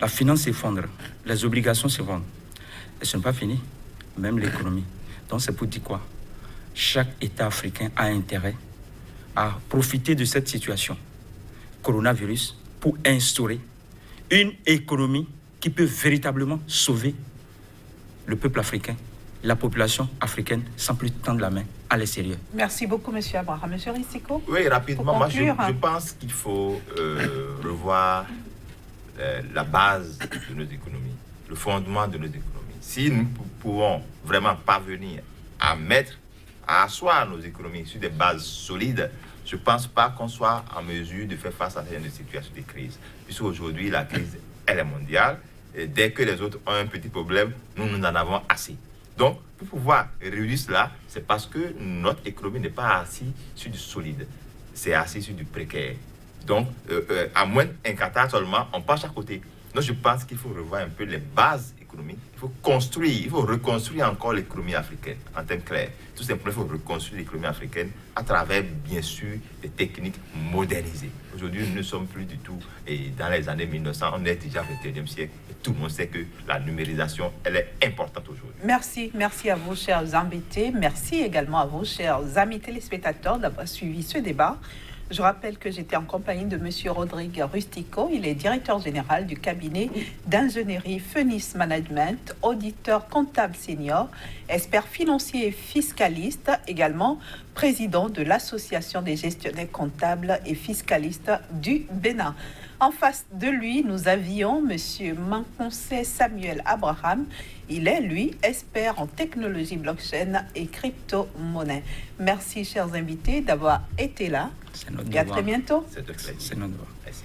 la finance s'effondre, les obligations s'effondrent. Et ce n'est pas fini, même l'économie. Donc c'est pour dire quoi? Chaque État africain a intérêt à profiter de cette situation, coronavirus, pour instaurer une économie qui peut véritablement sauver le peuple africain, la population africaine, sans plus tendre la main à l'extérieur. Merci beaucoup, M. Abraham. M. Rustico? Oui, rapidement, moi je pense qu'il faut revoir la base de nos économies, le fondement de nos économies. Si nous pouvons vraiment parvenir à asseoir nos économies sur des bases solides, je ne pense pas qu'on soit en mesure de faire face à une situation de crise. Puisque aujourd'hui, la crise, elle est mondiale. Et dès que les autres ont un petit problème, nous en avons assez. Donc, pour pouvoir réduire cela, c'est parce que notre économie n'est pas assise sur du solide, c'est assis sur du précaire. Donc, à moins d'un catastrophe seulement, on passe à côté. Donc, je pense qu'il faut revoir un peu les bases économiques. Il faut reconstruire encore l'économie africaine en termes clairs. Tout simplement, il faut reconstruire l'économie africaine à travers, bien sûr, des techniques modernisées. Aujourd'hui, nous ne sommes plus du tout dans les années 1900, on est déjà au XXIe siècle. Et tout le monde sait que la numérisation, elle est importante aujourd'hui. Merci à vous, chers invités. Merci également à vous, chers amis téléspectateurs, d'avoir suivi ce débat. Je rappelle que j'étais en compagnie de M. Rodrigue Rustico. Il est directeur général du cabinet d'ingénierie Phoenix Management, auditeur comptable senior, expert financier et fiscaliste, également président de l'Association des gestionnaires comptables et fiscalistes du Bénin. En face de lui, nous avions M. Mankoncé Samuel Abraham. Il est, lui, expert en technologie blockchain et crypto-monnaie. Merci, chers invités, d'avoir été là. Et à très bientôt. C'est notre devoir. Merci.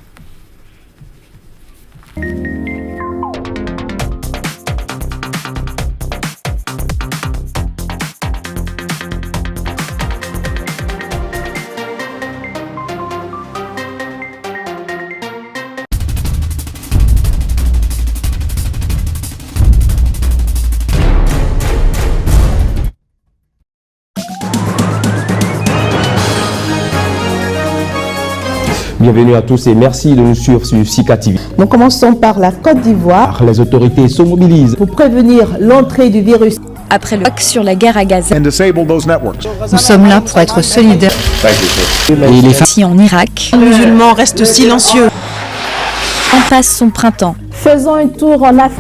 Bienvenue à tous et merci de nous suivre sur Sika TV. Nous commençons par la Côte d'Ivoire. Les autorités se mobilisent pour prévenir l'entrée du virus. Après le hack sur la guerre à Gaza, nous sommes là pour être solidaires. Et les femmes en Irak. Les musulmans restent silencieux. passe son printemps. Faisons un tour en Afrique.